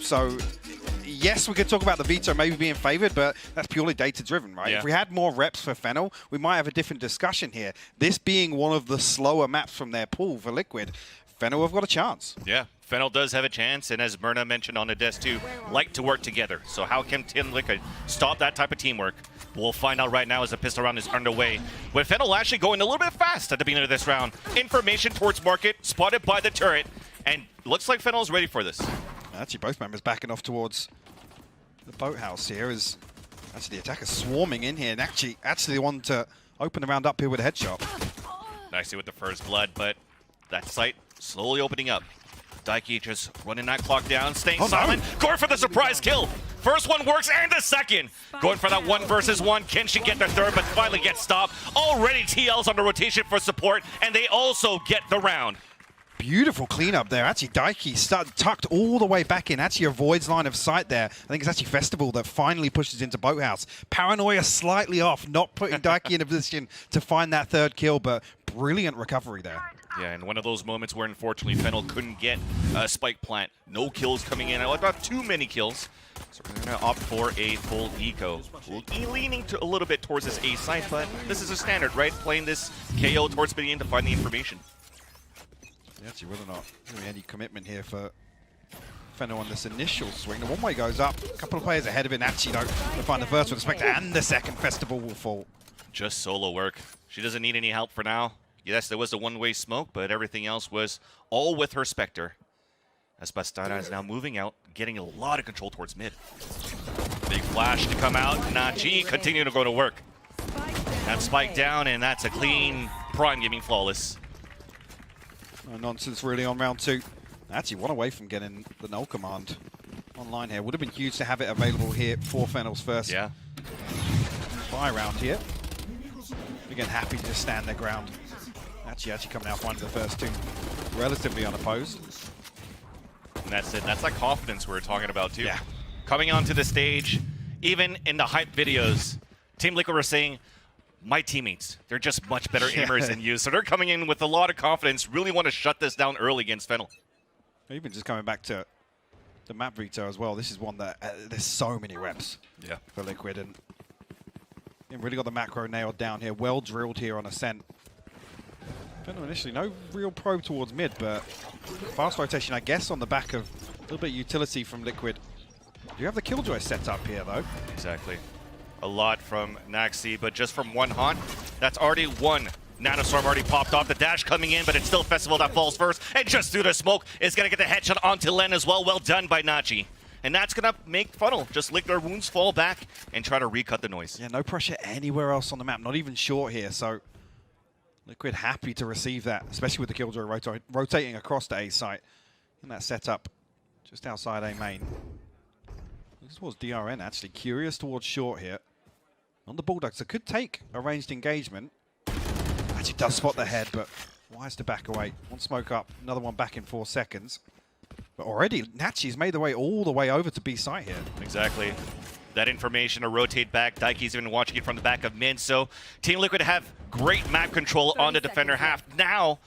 So yes, we could talk about the veto maybe being favored, but that's purely data-driven, right? Yeah. If we had more reps for Fennel, we might have a different discussion here. This being one of the slower maps from their pool for Liquid, Fennel have got a chance. Yeah, Fennel does have a chance, and as Myrna mentioned on the desk too, like to work together. So how can Team Liquid stop that type of teamwork? We'll find out right now as the pistol round is underway. With Fennel actually going a little bit fast at the beginning of this round. Information towards market, spotted by the turret, and looks like Fennel's ready for this. Actually, both members backing off towards the boathouse here as actually the attacker swarming in here, and actually the one to open the round up here with a headshot. Nicely with the first blood, but that site slowly opening up. Daiki just running that clock down, staying silent, going for the surprise kill. First one works, and the second. Going for that 1 versus 1. Can she get the third, but finally gets stopped. Already TL's on the rotation for support, and they also get the round. Beautiful cleanup there. Actually, Daiki tucked all the way back in. Actually avoids line of sight there. I think it's actually Festival that finally pushes into Boathouse. Paranoia slightly off, not putting Daiki in a position to find that third kill, but brilliant recovery there. Yeah, and one of those moments where unfortunately Fennel couldn't get a spike plant. No kills coming in. Not too many kills. So we're going to opt for a full eco. We'll be leaning a little bit towards this A side, but this is a standard, right? Playing this KO towards beginning to find the information. Yeah, actually, whether or not really any commitment here for Fennel on this initial swing. The one-way goes up. A couple of players ahead of it. Actually, though, to find the first with Spectre, and the second Festival will fall. Just solo work. She doesn't need any help for now. Yes, there was a one-way smoke, but everything else was all with her Spectre. As Bastarda is now moving out, getting a lot of control towards mid. Big flash to come out. Nachi continue to go to work. That spike down, and that's a clean Prime giving flawless. No nonsense really on round 2. Actually, one away from getting the null command online here. Would have been huge to have it available here for Fennel's first buy round here. Again, happy to just stand their ground. Actually coming out finding the first 2 relatively unopposed. And that's it. That's that confidence we were talking about too. Yeah. Coming onto the stage, even in the hype videos, Team Liquid were saying, my teammates, they're just much better aimers than you. So they're coming in with a lot of confidence, really want to shut this down early against Fennel. Even just coming back to the map veto as well, this is one that there's so many reps for Liquid, and really got the macro nailed down here. Well drilled here on Ascent. Fennel initially, no real probe towards mid, but fast rotation, I guess, on the back of a little bit of utility from Liquid. You have the Killjoy set up here, though. Exactly. A lot from Naxi, but just from one haunt, that's already one. Nanostorm already popped off, the dash coming in, but it's still Festival that falls first, and just through the smoke is going to get the headshot onto Len as well. Well done by Nachi. And that's going to make Funnel just lick their wounds, fall back, and try to recut the noise. Yeah, no pressure anywhere else on the map, not even short here, so Liquid happy to receive that, especially with the Killjoy rotating across the A site in that setup just outside A main. This was DRN actually, curious towards short here. On the Bulldogs, it could take a ranged engagement. Actually does spot the head, but wise to back away. One smoke up, another one back in 4 seconds. But already, Nachi's made the way all the way over to B site here. Exactly. That information to rotate back. Daiki's even watching it from the back of mid, so Team Liquid have great map control on the defender half. Now,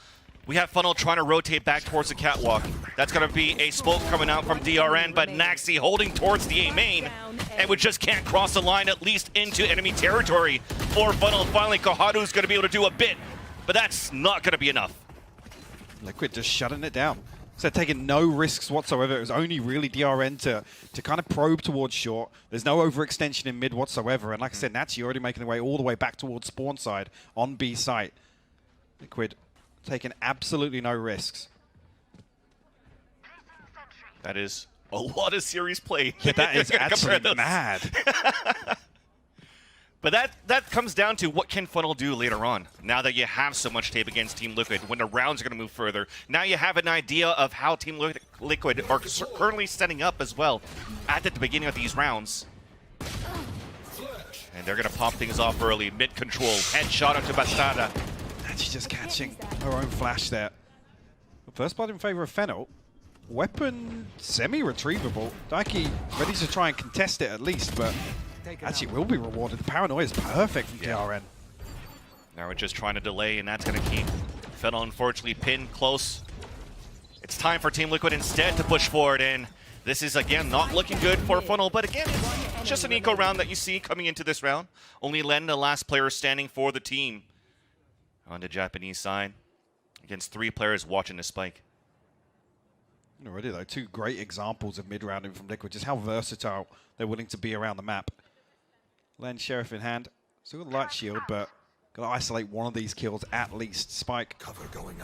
we have Funnel trying to rotate back towards the catwalk. That's going to be a smoke coming out from DRN, but Naxi holding towards the A main, and we just can't cross the line, at least into enemy territory. For Funnel, finally, Koharu's going to be able to do a bit, but that's not going to be enough. Liquid just shutting it down. So taking no risks whatsoever. It was only really DRN to kind of probe towards short. There's no overextension in mid whatsoever. And like I said, Nachi already making the way all the way back towards spawn side on B site. Liquid taking absolutely no risks. That is a lot of series play. Yeah, that is absolutely mad. But that comes down to what can Funnel do later on. Now that you have so much tape against Team Liquid, when the rounds are going to move further, now you have an idea of how Team Liquid are currently setting up as well at the beginning of these rounds. And they're going to pop things off early. Mid-control, headshot onto Bastarda. And she's just catching her own flash there. First blood in favor of Fennel. Weapon semi-retrievable. Daiki ready to try and contest it at least, but actually will be rewarded. The paranoia is perfect from DRN. Now we're just trying to delay, and that's going to keep Fennel unfortunately pinned close. It's time for Team Liquid instead to push forward, and This is, again, not looking good for Funnel, but again, it's just an eco round that you see coming into this round. Only Len, the last player standing for the team on the Japanese side against 3 players watching the spike. Already, though, 2 great examples of mid-rounding from Liquid, just how versatile they're willing to be around the map. Len, Sheriff in hand, still got a light shield, but got to isolate one of these kills at least. Spike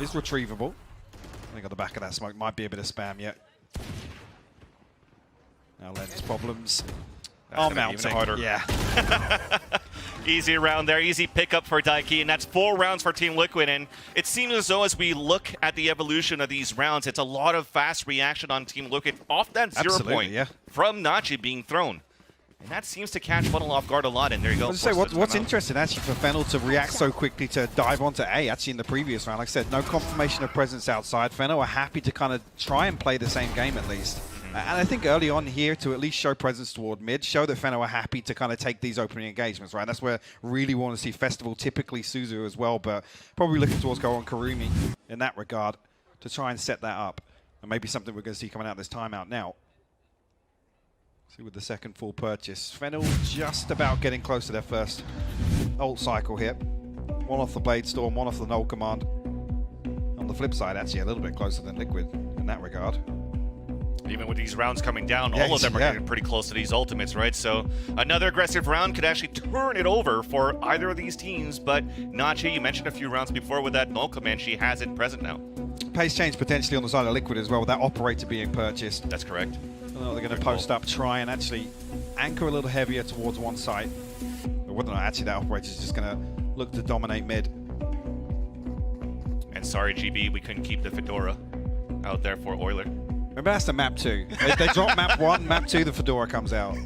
is retrievable. I think on the back of that smoke might be a bit of spam yet. Now Len's problems are mounting. Harder. Yeah. Easy round there, easy pickup for Daiki, and that's 4 rounds for Team Liquid. And it seems as though as we look at the evolution of these rounds, it's a lot of fast reaction on Team Liquid off that 0 point from Nachi being thrown. And that seems to catch Funnel off guard a lot, and there you go. What's interesting actually for Fennel to react so quickly to dive onto A, actually in the previous round, like I said, no confirmation of presence outside. Fennel are happy to kind of try and play the same game at least. And I think early on here to at least show presence toward mid, show that Fennel are happy to kind of take these opening engagements, right? That's where really want to see Festival, typically Suzu as well, but probably looking towards go on Karumi in that regard to try and set that up. And maybe something we're going to see coming out this timeout now. See with the second full purchase. Fennel just about getting close to their first ult cycle here. 1 off the Blade Storm, 1 off the Null Command. On the flip side, actually a little bit closer than Liquid in that regard. Even with these rounds coming down, all of them are getting pretty close to these ultimates, right? So another aggressive round could actually turn it over for either of these teams, but Nachi, you mentioned a few rounds before with that Null Command, she has it present now. Pace change potentially on the side of Liquid as well, with that operator being purchased. That's correct. They're going to post up, try and actually anchor a little heavier towards one side. But whether or not actually that operator is just going to look to dominate mid. And sorry, GB, we couldn't keep the Fedora out there for Euler. Remember, that's the map 2. They drop map 1, map 2, the Fedora comes out.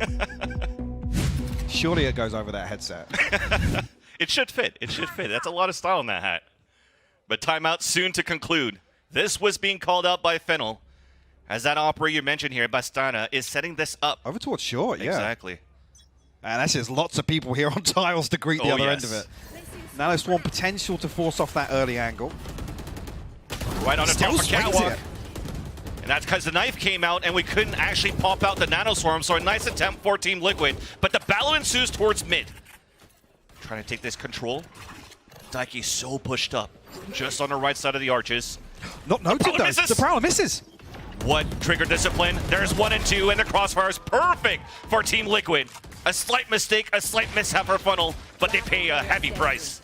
Surely it goes over that headset. It should fit. It should fit. That's a lot of style in that hat. But timeout soon to conclude. This was being called out by Fennel. As that operator you mentioned here, Bastana, is setting this up. Over towards short, yeah. Exactly. And actually, there's lots of people here on tiles to greet the other end of it. Nano Swarm potential to force off that early angle. Right on the top of Catwalk. And that's because the knife came out and we couldn't actually pop out the Nano Swarm, so a nice attempt for Team Liquid. But the battle ensues towards mid. Trying to take this control. Daiki so pushed up. Just on the right side of the arches. Not noted though. The Prowler misses. What trigger discipline? There's 1 and 2, and the crossfire is perfect for Team Liquid. A slight mistake, a slight mishap for Funnel, but they pay a heavy price.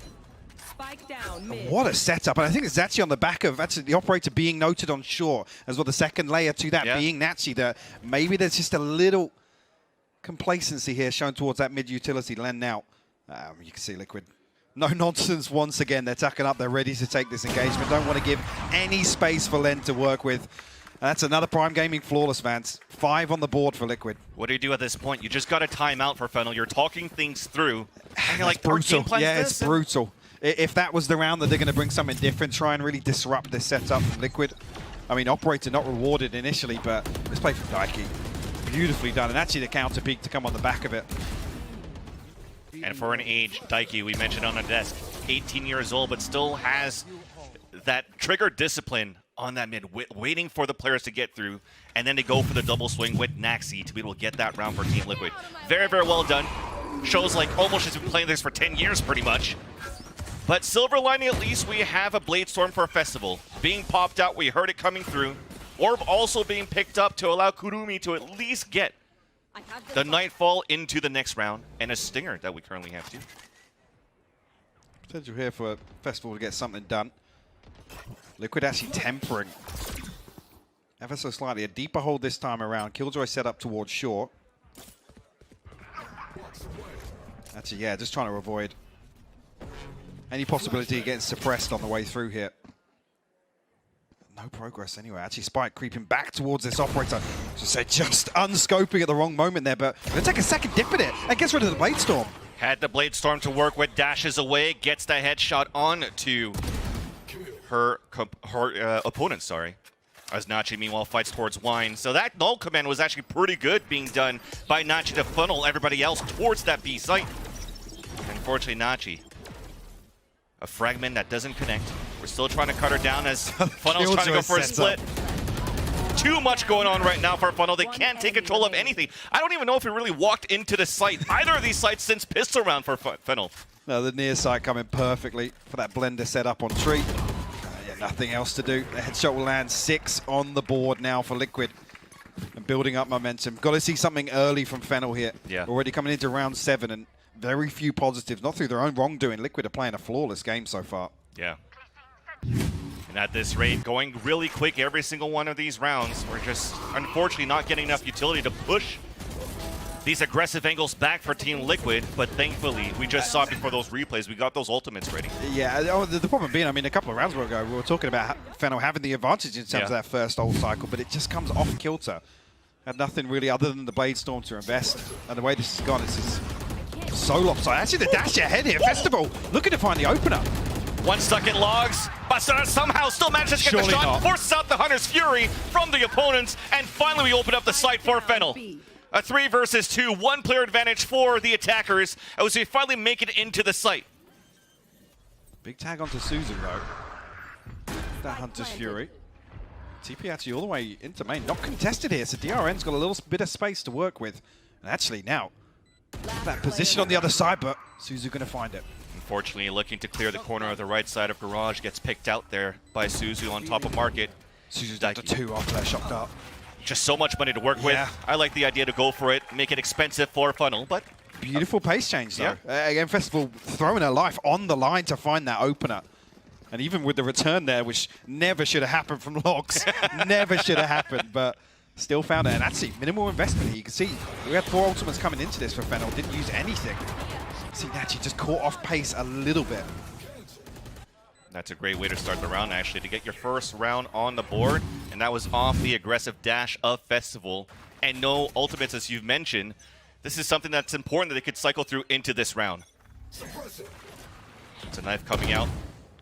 Spike down mid. What a setup, and I think it's actually on the back of actually the operator being noted on shore, as well the second layer to that being Nachi, that maybe there's just a little complacency here shown towards that mid-utility. Len now, you can see Liquid. No nonsense once again, they're tucking up, they're ready to take this engagement. Don't want to give any space for Len to work with. That's another Prime Gaming flawless, Vance. 5 on the board for Liquid. What do you do at this point? You just got a timeout for Fennel. You're talking things through. And you're like, brutal. Yeah, it's brutal. If that was the round that they're going to bring something different, try and really disrupt this setup from Liquid. I mean, operator not rewarded initially, but let's play from Daiki. Beautifully done, and actually the counter peak to come on the back of it. And for an age, Daiki, we mentioned on the desk, 18 years old, but still has that trigger discipline on that mid, waiting for the players to get through, and then they go for the double swing with Naxi to be able to get that round for Team Liquid. Very, very well done. Shows like almost has been playing this for 10 years pretty much. But silver lining, at least we have a Blade Storm for a festival. Being popped out, we heard it coming through. Orb also being picked up to allow Kurumi to at least get the Nightfall into the next round, and a Stinger that we currently have too. Potential here for a festival to get something done. Liquid actually tempering ever so slightly. A deeper hold this time around. Killjoy set up towards shore. Actually, yeah, just trying to avoid any possibility of getting suppressed on the way through here. No progress anyway. Actually, Spike creeping back towards this operator. Just unscoping at the wrong moment there, but going to take a second dip at it and gets rid of the Blade Storm. Had the Blade Storm to work with, dashes away, gets the headshot on to her opponent, as Nachi meanwhile fights towards Wine. So that Null Command was actually pretty good being done by Nachi to funnel everybody else towards that B site. Unfortunately, Nachi, a fragment that doesn't connect. We're still trying to cut her down as Funnel's trying to go for a split. too much going on right now for Funnel. They can't take control of anything. I don't even know if he really walked into the site, either of these sites, since pistol round for Funnel. No, the near side coming perfectly for that blender set up on tree. Yeah, nothing else to do. The headshot will land 6 on the board now for Liquid. And building up momentum. Got to see something early from Fennel here. Yeah. Already coming into round 7 and very few positives. Not through their own wrongdoing. Liquid are playing a flawless game so far. Yeah. And at this rate, going really quick every single one of these rounds. We're just, unfortunately, not getting enough utility to push these aggressive angles back for Team Liquid, but thankfully, we just saw before those replays, we got those ultimates ready. Yeah, the problem being, I mean, a couple of rounds ago, we were talking about Fennel having the advantage in terms of that first ult cycle, but it just comes off kilter. Had nothing really other than the Blade Storm to invest. And the way this has gone, it's just so lopsided. Actually, the dash ahead here. Festival looking to find the opener. One stuck in logs, but somehow still manages to get the shot, forces out the Hunter's Fury from the opponents, and finally we open up the site for Fennel. A 3 versus 2, 1 player advantage for the attackers as we finally make it into the site. Big tag onto Suzu though. That Hunter's Fury. TP actually all the way into main. Not contested here, so DRN's got a little bit of space to work with. And actually now, that position on the other side, but Suzu going to find it. Unfortunately, looking to clear the corner of the right side of Garage, gets picked out there by Suzu on top of Market. Suzu's down to 2 after that shock dart. Just so much money to work with. I like the idea to go for it, make it expensive for Funnel, but... Beautiful pace change though. Again, Festival throwing her life on the line to find that opener. And even with the return there, which never should have happened from Logs, never should have happened, but still found it. And actually, minimal investment here. You can see we had 4 ultimates coming into this for Fennel, didn't use anything. See, actually just caught off pace a little bit. That's a great way to start the round, actually, to get your first round on the board. And that was off the aggressive dash of Festival. And no ultimates, as you've mentioned. This is something that's important that they could cycle through into this round. It's a knife coming out.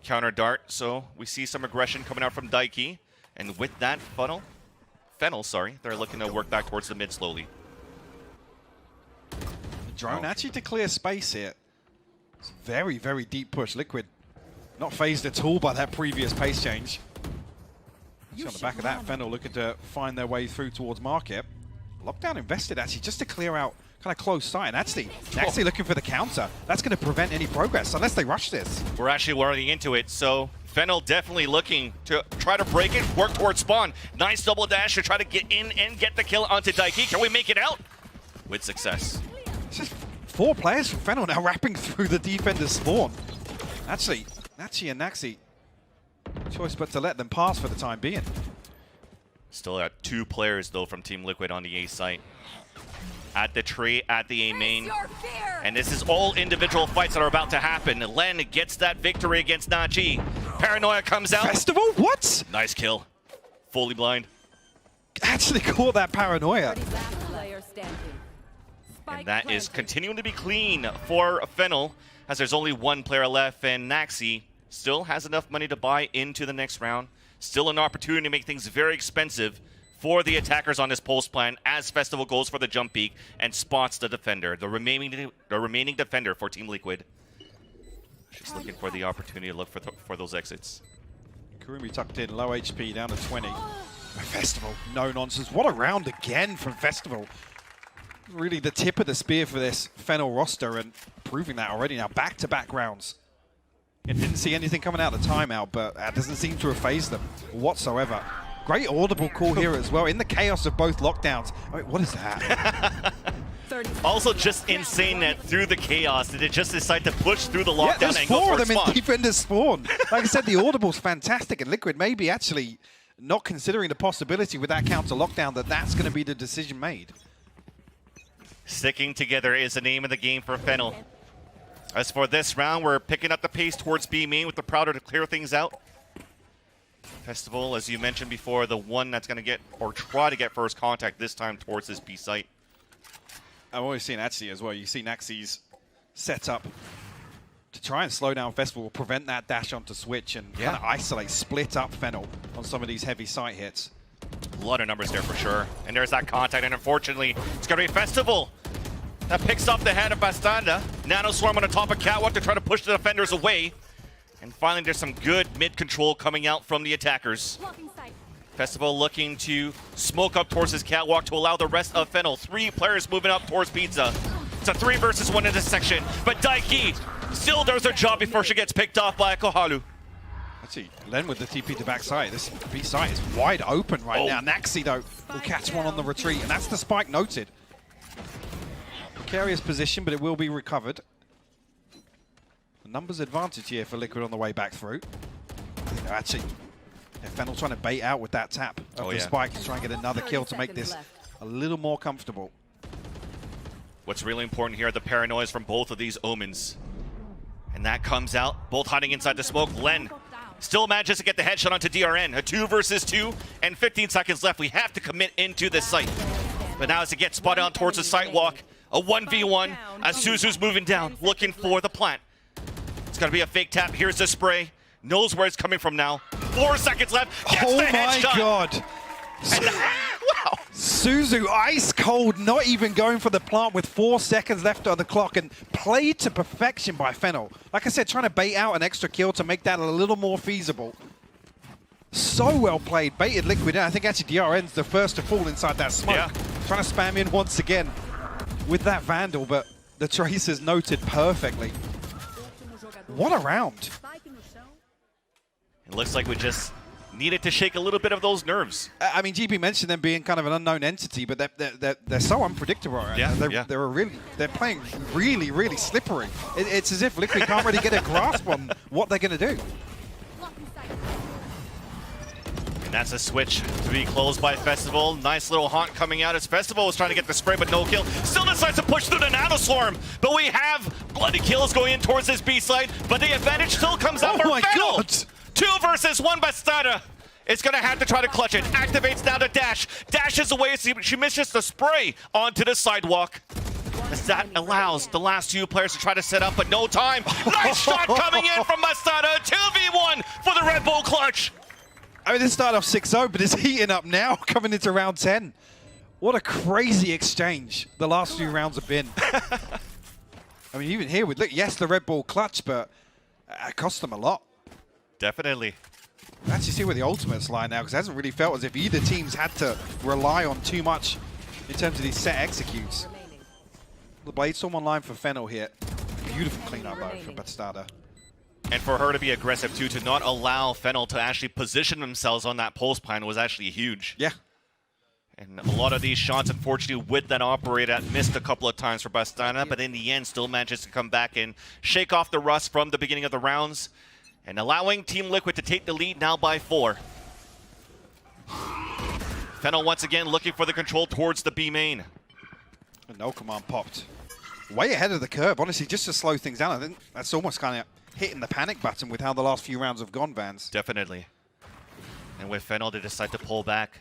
Counter dart, so we see some aggression coming out from Daiki. And with that, Fennel, they're looking to work back towards the mid slowly. The drone actually to clear space here. It's a very, very deep push. Liquid not phased at all by that previous pace change. See on the back of that, Fennel looking to find their way through towards Market. Lockdown invested actually just to clear out kind of close sight. And actually looking for the counter. That's going to prevent any progress unless they rush this. We're actually running into it, so Fennel definitely looking to try to break it, work towards spawn. Nice double dash to try to get in and get the kill onto Daiki. Can we make it out? With success. It's just 4 players from Fennel now wrapping through the defender's spawn. Actually, Nachi and Naxi, choice but to let them pass for the time being. Still got 2 players though from Team Liquid on the A site. At the tree, at the A main. And this is all individual fights that are about to happen. Len gets that victory against Nachi. Paranoia comes out. Festival? What? Nice kill. Fully blind. Actually caught that Paranoia. And that is continuing to be clean for Fennel, as there's only 1 player left, and Naxi still has enough money to buy into the next round. Still an opportunity to make things very expensive for the attackers on this pulse plan as Festival goes for the jump peak and spots the defender, the remaining defender for Team Liquid. Just looking for the opportunity to look for those exits. Kurumi tucked in, low HP, down to 20. Festival, no nonsense. What a round again from Festival. Really the tip of the spear for this Fennel roster, and proving that already now. Back-to-back rounds. It didn't see anything coming out of the timeout, but that doesn't seem to have phased them whatsoever. Great audible call here as well, in the chaos of both lockdowns. I mean, what is that? Also just insane that through the chaos, did it just decide to push through the lockdown and go for a spawn? There's 4 of them in defender's spawn. Like I said, the audible's fantastic, and Liquid maybe actually not considering the possibility with that counter lockdown that that's going to be the decision made. Sticking together is the name of the game for Fennel. As for this round, we're picking up the pace towards B main with the Prouder to clear things out. Festival, as you mentioned before, the one that's going to get, or try to get first contact this time towards this B site. I've always seen Naxi as well. You see Naxi's set up to try and slow down Festival, prevent that dash onto switch, and kind of isolate, split up Fennel on some of these heavy site hits. A lot of numbers there for sure. And there's that contact, and unfortunately, it's going to be Festival that picks up the head of Bastanda. Nano Swarm on the top of Catwalk to try to push the defenders away. And finally, there's some good mid-control coming out from the attackers. Festival looking to smoke up towards his catwalk to allow the rest of Fennel. 3 players moving up towards Pizza. It's a 3 versus 1 in this section, but Daiki still does her job before she gets picked off by Kohalu. Let's see, Len with the TP to backside. This B site is wide open right now. Naxi, though, will catch one on the retreat, and that's the spike noted. Precarious position, but it will be recovered. The numbers advantage here for Liquid on the way back through. Actually, Fennel trying to bait out with that tap of the spike to try and get another kill to make this a little more comfortable. What's really important here are the paranoias from both of these Omens. And that comes out, both hiding inside the smoke. Len still manages to get the headshot onto DRN. A 2 versus 2 and 15 seconds left. We have to commit into this site. But now as it gets spotted on towards the sidewalk, a 1v1 as Suzu's moving down, looking for the plant. It's gonna be a fake tap. Here's the spray. Knows where it's coming from now. 4 seconds left. Gets the headshot. Oh my god. Wow. Suzu ice cold, not even going for the plant with 4 seconds left on the clock, and played to perfection by Fennel. Like I said, trying to bait out an extra kill to make that a little more feasible. So well played, baited Liquid in. I think actually DRN's the first to fall inside that smoke. Yeah. Trying to spam in once again with that Vandal, but the Tracer's noted perfectly. What a round. It looks like we just needed to shake a little bit of those nerves. I mean, GB mentioned them being kind of an unknown entity, but they're so unpredictable right now. They're playing really, really slippery. It's as if Liquid can't really get a grasp on what they're going to do. And that's a switch to be closed by Festival. Nice little haunt coming out as Festival was trying to get the spray, but no kill. Still decides to push through the Nanoswarm. But we have bloody kills going in towards this B side, but the advantage still comes out for Fennel. God. 2 versus 1 Bastarda. It's going to have to try to clutch it. Activates now to Dash. Dashes away. She misses the spray onto the sidewalk. As that allows the last 2 players to try to set up, but no time. Nice shot coming in from Bastarda. 2v1 for the Red Bull clutch. I mean, this started off 6-0, but it's heating up now, coming into round 10. What a crazy exchange the last few rounds have been. I mean, even here, look, yes, the Red Bull clutch, but it cost them a lot. Definitely. Actually see where the ultimates lie now, because it hasn't really felt as if either team's had to rely on too much in terms of these set executes. The Bladestorm online for Fennel here. Beautiful cleanup though for Bastarda. And for her to be aggressive too, to not allow Fennel to actually position themselves on that pulse pine was actually huge. Yeah. And a lot of these shots, unfortunately, with that operator, missed a couple of times for Bastarda, but in the end still manages to come back and shake off the rust from the beginning of the rounds. And allowing Team Liquid to take the lead now by 4. Fennel once again looking for the control towards the B main. And no command popped. Way ahead of the curve, honestly, just to slow things down. I think that's almost kind of hitting the panic button with how the last few rounds have gone, Vans. Definitely. And with Fennel, they decide to pull back.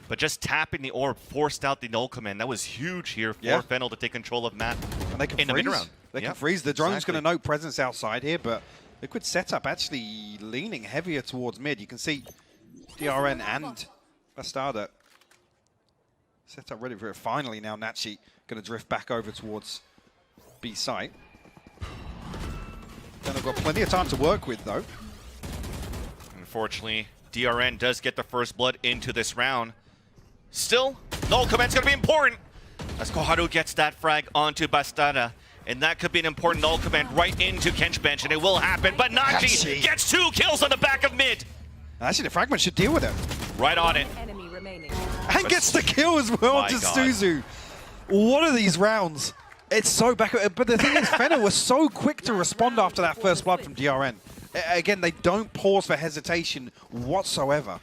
But just tapping the orb forced out the null command. That was huge here for Fennel to take control of map and they can in the mid-round. They can freeze. The drone's going to note presence outside here, but Liquid setup actually leaning heavier towards mid. You can see DRN and Bastarda set up ready for it. Finally now Nachi going to drift back over towards B site. Then they've got plenty of time to work with though. Unfortunately, DRN does get the first blood into this round. Still, null command's going to be important as Koharu gets that frag onto Bastarda. And that could be an important null command right into Kench bench, and it will happen. But Nachi gets 2 kills on the back of mid. Actually, the fragment should deal with it. Right on it. Enemy remaining. And gets the kill as well to Suzu. What are these rounds? It's so back. But the thing is, Fennel was so quick to respond after that first blood from DRN. Again, they don't pause for hesitation whatsoever.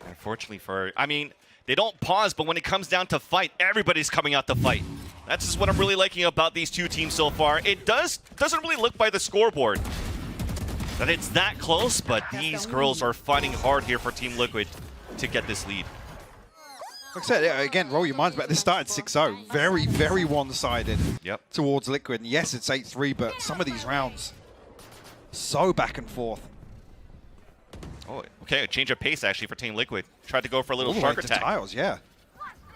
Unfortunately for, I mean, they don't pause, but when it comes down to fight, everybody's coming out to fight. That's just what I'm really liking about these 2 teams so far. It doesn't really look by the scoreboard that it's that close, but these girls are fighting hard here for Team Liquid to get this lead. Like I said, again, roll your minds back. This started 6-0. Very, very one-sided towards Liquid. And yes, it's 8-3, but some of these rounds, so back and forth. Oh, okay, a change of pace actually for Team Liquid. Tried to go for a little all the shark way to attack. tiles, yeah.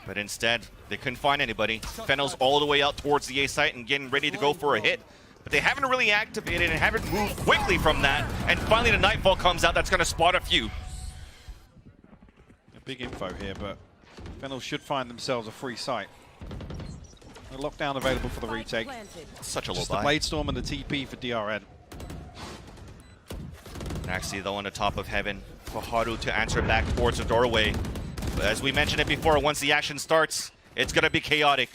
But instead, they couldn't find anybody. Fennel's all the way out towards the A site and getting ready to go for a hit. but they haven't really activated and haven't moved quickly from that. And finally the Nightfall comes out that's going to spot a few. A big info here, but Fennel should find themselves a free site. A lockdown available for the retake. Such a low Just buy. the Blade Storm and the TP for DRN. Actually, though, on the top of heaven for Haru to answer back towards the doorway. But as we mentioned it before, once the action starts, it's going to be chaotic.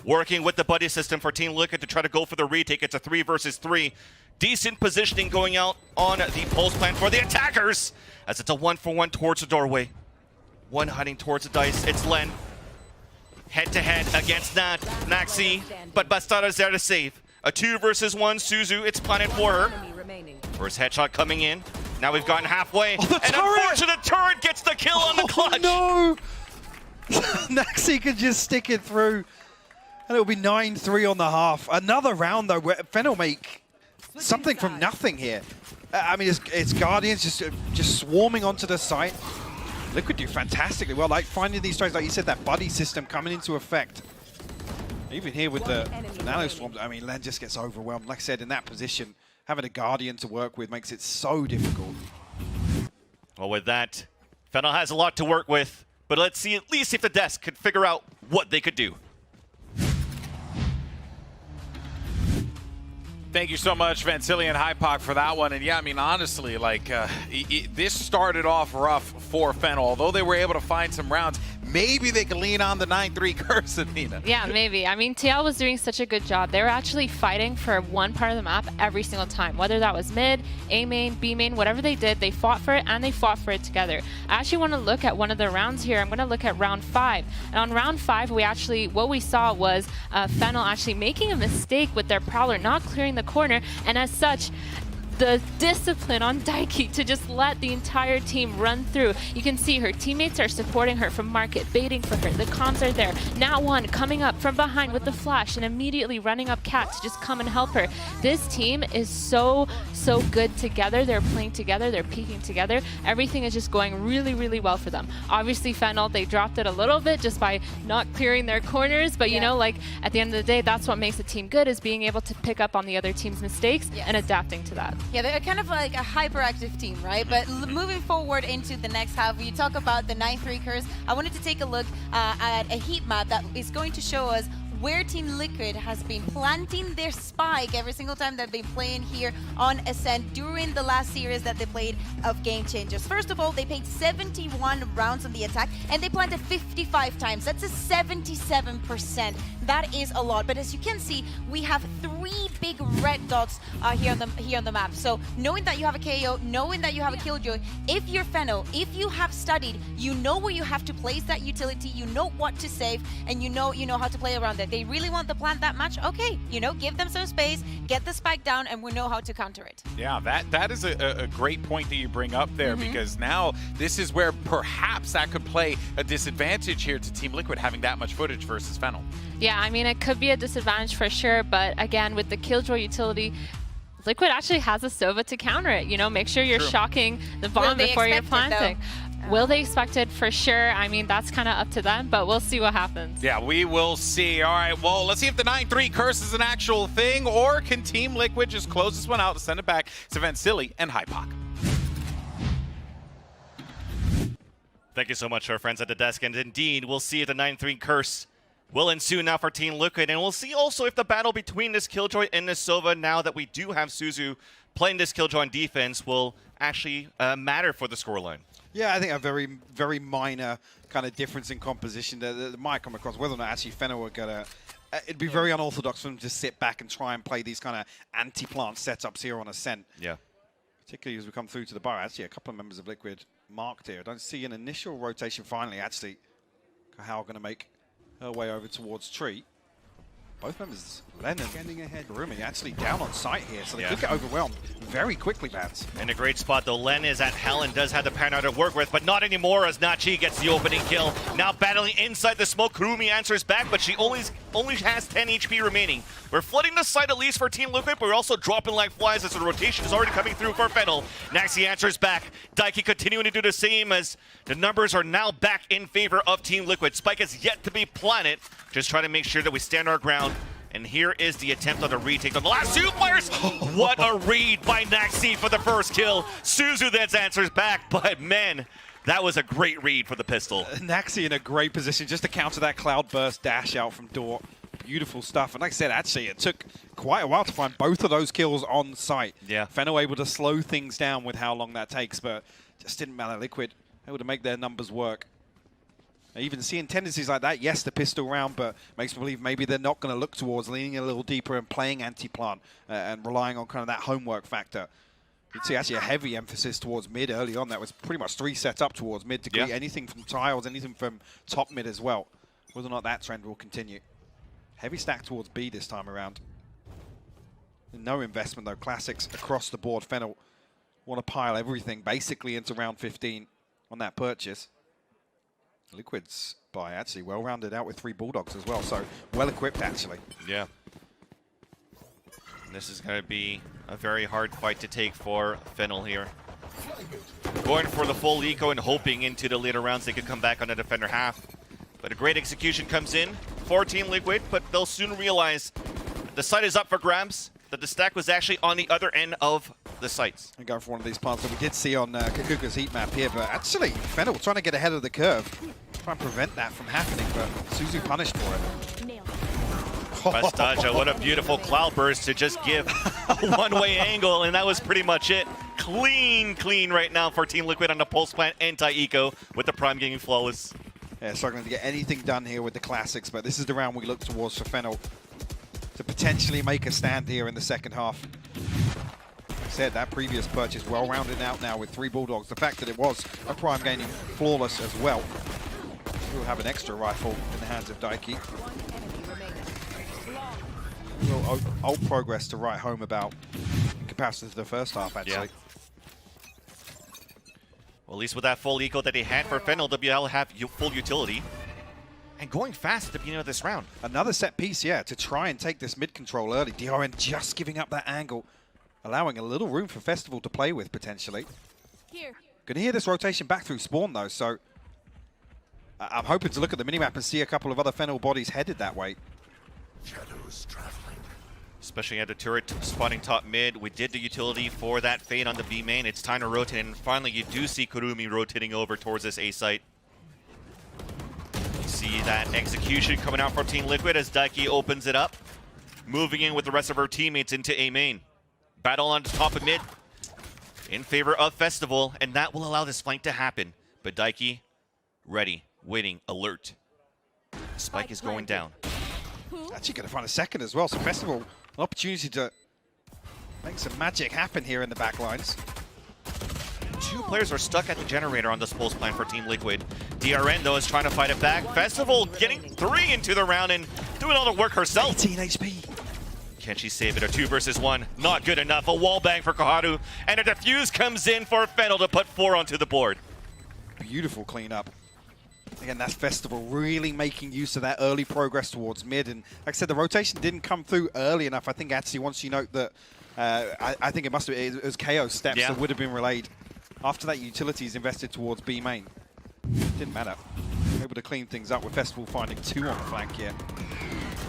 Working with the buddy system for Team Liquid to try to go for the retake. It's a 3 versus 3. Decent positioning going out on the pulse plan for the attackers, as it's a 1-for-1 towards the doorway. One hiding towards the dice. It's Len. Head-to-head against Naxi, but Bastara's there to save. A 2 versus 1 Suzu, it's planted for her. First headshot coming in. Now we've gotten halfway. Oh, the and turret! unfortunate turret gets the kill on the clutch. Oh, no! Naxi could just stick it through. And it'll be 9-3 on the half. Another round, though, where Fennel make something from nothing here. I mean, it's Guardians just swarming onto the site. Liquid do fantastically well, like finding these trades, like you said, that buddy system coming into effect. Even here with the nano swarms, I mean, Len just gets overwhelmed. Like I said, in that position, having a Guardian to work with makes it so difficult. Well, with that, Fennel has a lot to work with, but let's see at least if the desk could figure out what they could do. Thank you so much, Vansili and Hypoc, for that one. And yeah, I mean, honestly, like, this started off rough for Fennel. Although they were able to find some rounds, maybe they could lean on the 9-3 curse, Athena. Yeah, maybe. I mean, TL was doing such a good job. They were actually fighting for one part of the map every single time. Whether that was mid, A main, B main, whatever they did, they fought for it, and they fought for it together. I actually want to look at one of the rounds here. I'm going to look at round 5. And on round 5, what we saw was Fennel actually making a mistake with their Prowler, not clearing the corner, and as such, the discipline on Daiki to just let the entire team run through. You can see her teammates are supporting her from market, baiting for her. The comms are there. Now one coming up from behind with the flash and immediately running up Cat to just come and help her. This team is so good together. They're playing together. They're peaking together. Everything is just going really well for them. Obviously, Fennel, they dropped it a little bit just by not clearing their corners, but you know, like at the end of the day, that's what makes a team good, is being able to pick up on the other team's mistakes and adapting to that. Yeah, they're kind of like a hyperactive team, right? But moving forward into the next half, you talk about the 9-3 curse. I wanted to take a look at a heat map that is going to show us where Team Liquid has been planting their spike every single time that they've been playing here on Ascent during the last series that they played of Game Changers. First of all, they played 71 rounds on the attack, and they planted 55 times. That's a 77%. That is a lot. But as you can see, we have 3 big red dots here on the map. So knowing that you have a KO, knowing that you have a Killjoy, if you're Fennel, if you have studied, you know where you have to place that utility, you know what to save, and you know how to play around it. They really want the plant that much, okay, you know, give them some space, get the spike down, and we know how to counter it. Yeah, that is a great point that you bring up there, because now this is where perhaps that could play a disadvantage here to Team Liquid, having that much footage versus Fennel. Yeah, I mean, it could be a disadvantage for sure, but again, with the Killjoy utility, Liquid actually has a Sova to counter it. You know, make sure you're shocking the bomb before you're planting. Will they expect it? For sure. I mean, that's kind of up to them, but we'll see what happens. Yeah, we will see. All right, well, let's see if the 9-3 curse is an actual thing, or can Team Liquid just close this one out and send it back to Vansili and Hypoc. Thank you so much to our friends at the desk, and indeed, we'll see if the 9-3 curse will ensue now for Team Liquid, and we'll see also if the battle between this Killjoy and this Sova, now that we do have Suzu playing this Killjoy on defense, will actually matter for the scoreline. Yeah, I think a very minor kind of difference in composition that might come across. Whether or not actually Fennel are going to... it'd be very unorthodox for them to sit back and try and play these kind of anti-plant setups here on Ascent. Yeah. Particularly as we come through to the bar. Actually, a couple of members of Liquid marked here. I don't see an initial rotation finally. Actually, Kahal going to make her way over towards Tree. Both members, Len and Karumi, actually down on site here, so they could get overwhelmed very quickly, Vance. In a great spot, though. Len is at hell and does have the Paranoid to work with, but not anymore as Nachi gets the opening kill. Now battling inside the smoke, Karumi answers back, but she only has 10 HP remaining. We're flooding the site at least for Team Liquid, but we're also dropping like flies as the rotation is already coming through for Fennel. Naxi answers back. Daiki continuing to do the same as the numbers are now back in favor of Team Liquid. Spike is yet to be planted. Just trying to make sure that we stand our ground And here is the attempt on the retake on the last two players. What a read by Naxi for the first kill. Suzu then answers back, but man, that was a great read for the pistol. Naxi in a great position just to counter that cloud burst dash out from door. Beautiful stuff. And like I said, actually, it took quite a while to find both of those kills on site. Yeah. Fenno able to slow things down with how long that takes, but just didn't matter. Liquid able to make their numbers work. Even seeing tendencies like that, yes, the pistol round, but makes me believe maybe they're not going to look towards leaning a little deeper and playing anti-plant and relying on kind of that homework factor. You'd see actually a heavy emphasis towards mid early on. That was pretty much 3 set up towards mid to greet anything from tiles, anything from top mid as well. Whether or not that trend will continue. Heavy stack towards B this time around. No investment though. Classics across the board. Fennel want to pile everything basically into round 15 on that purchase. Liquid's buy actually well rounded out with 3 Bulldogs as well, so well equipped actually. Yeah. And this is going to be a very hard fight to take for Fennel here. Going for the full eco and hoping into the later rounds they could come back on the defender half. But a great execution comes in for Team Liquid, but they'll soon realize the site is up for grabs, that the stack was actually on the other end of the sites. And go for one of these plants that we did see on Kakuka's heat map here, but actually Fennel trying to get ahead of the curve. Try and prevent that from happening, but Suzu punished for it. Bastaja, what a beautiful cloud burst to just give a one-way angle, and that was pretty much it. Clean right now for Team Liquid on the pulse plant anti-eco with the prime getting flawless. Yeah, struggling to get anything done here with the classics, but this is the round we look towards for Fennel to potentially make a stand here in the second half. Like I said, that previous purchase well rounded out now with 3 Bulldogs. The fact that it was a prime gaining flawless as well. We'll have an extra rifle in the hands of Daiki. Real old progress to write home about in comparison to the first half, actually. Yeah. Well, at least with that full eco that they had for Fennel, WL have full utility. And going fast at the beginning of this round. Another set piece, yeah, to try and take this mid control early. DRN just giving up that angle, allowing a little room for Festival to play with, potentially. Gonna hear this rotation back through spawn, though, so I'm hoping to look at the minimap and see a couple of other Fennel bodies headed that way. Shadows traveling. Especially at the turret spawning top mid. We did the utility for that fade on the B main. It's time to rotate, and finally you do see Kurumi rotating over towards this A site. You see that execution coming out from Team Liquid as Daiki opens it up. Moving in with the rest of her teammates into A main. Battle on the top of mid in favor of Festival, and that will allow this flank to happen. But Daiki, ready, waiting, alert. Spike is going down. Actually going to find a second as well, so Festival, an opportunity to make some magic happen here in the back lines. 2 players are stuck at the generator on this pulse plan for Team Liquid. DRN, though, is trying to fight it back. Festival getting 3 into the round and doing all the work herself. 18 HP. Can she save it? A 2 versus 1. Not good enough. A wall bang for Koharu. And a defuse comes in for Fennel to put 4 onto the board. Beautiful cleanup. Again, that's Festival really making use of that early progress towards mid. And like I said, the rotation didn't come through early enough. I think actually once you note that, I think it must have it was KO steps that would have been relayed after that utilities invested towards B main. Didn't matter. Able to clean things up with Festival finding 2 on the flank here.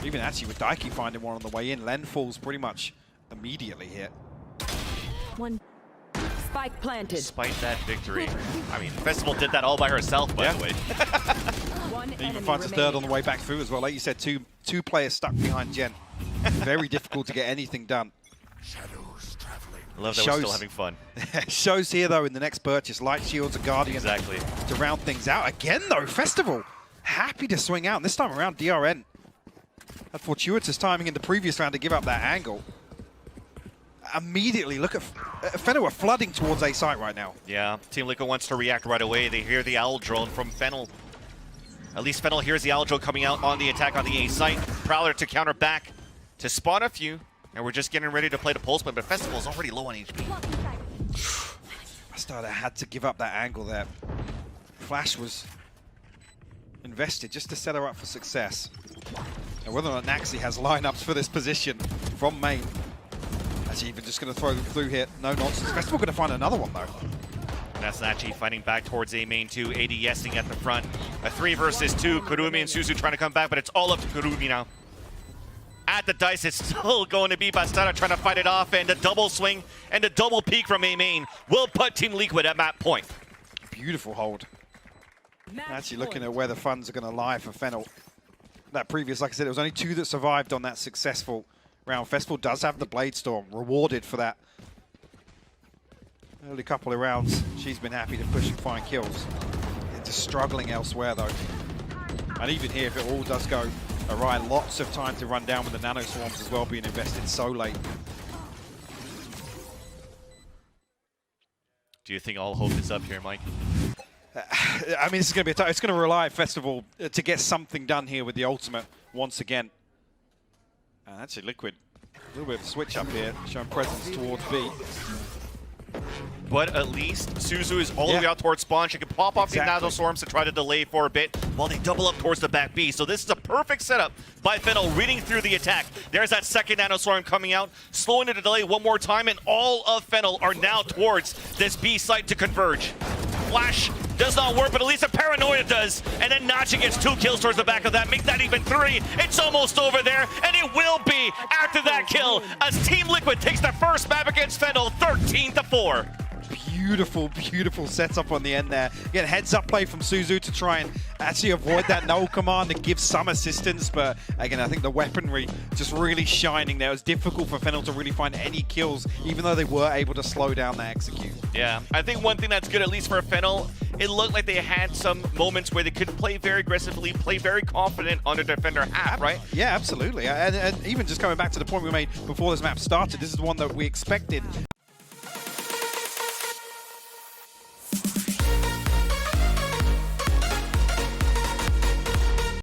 Even actually with Daiki finding 1 on the way in. Len falls pretty much immediately here. Spike planted. Despite that victory. I mean, Festival did that all by herself, by the way. Even finds a 3rd on the way back through as well. Like you said, two players stuck behind Jen. Very difficult to get anything done. Shadows traveling. I love that we're still having fun. Shows here, though, in the next purchase. Light Shields, a Guardian. Exactly. To round things out. Again, though, Festival happy to swing out. And this time around, DRN had fortuitous timing in the previous round to give up that angle. Immediately, look at Fennel are flooding towards A site right now. Yeah, Team Liquid wants to react right away. They hear the owl drone from Fennel. At least Fennel hears the owl drone coming out on the attack on the A site. Prowler to counter back to spawn a few. And we're just getting ready to play the pulse plan, but Festival's already low on HP. Bastarda had to give up that angle there. Flash was invested just to set her up for success. And whether or not Naxi has lineups for this position from main. Actually, even just going to throw through here. No nonsense. Festival going to find another one, though. And that's Nachi fighting back towards A main 2. ADSing at the front. A 3 versus 2. Kurumi and Suzu trying to come back, but it's all up to Kurumi now. at the dice. It's still going to be Bastarda trying to fight it off, and the double swing and the double peek from A main will put Team Liquid at map point. Beautiful hold. Match Actually looking point. at where the funds are going to lie for Fennel. That previous, like I said, it was only 2 that survived on that successful round. Festival does have the Blade Storm, rewarded for that early couple of rounds. She's been happy to push and find kills. They're just struggling elsewhere though. And even here, if it all does go awry, lots of time to run down with the Nano Swarms as well being invested so late. Do you think all hope is up here, Mike? I mean, this is going to be it's going to rely on Festival to get something done here with the ultimate once again. And actually, Liquid, a little bit of a switch up here, showing presence towards B. But at least Suzu is all the way out towards spawn. She can pop off the Nano Swarms to try to delay for a bit while they double up towards the back B. So this is a perfect setup by Fennel, reading through the attack. There's that second Nano Swarm coming out, slowing the delay one more time, and all of Fennel are now towards this B site to converge. Flash does not work, but at least a Paranoia does. And then Nachi gets 2 kills towards the back of that, make that even 3. It's almost over there, and it will be after that kill as Team Liquid takes the first map against Fennel, 13-4. Beautiful, beautiful setup on the end there. Again, heads up play from Suzu to try and actually avoid that null command and give some assistance. But again, I think the weaponry just really shining there. It was difficult for Fennel to really find any kills, even though they were able to slow down that execute. Yeah, I think one thing that's good, at least for Fennel, it looked like they had some moments where they could play very aggressively, play very confident on the defender half, right? Yeah, absolutely. And even just coming back to the point we made before this map started, this is one that we expected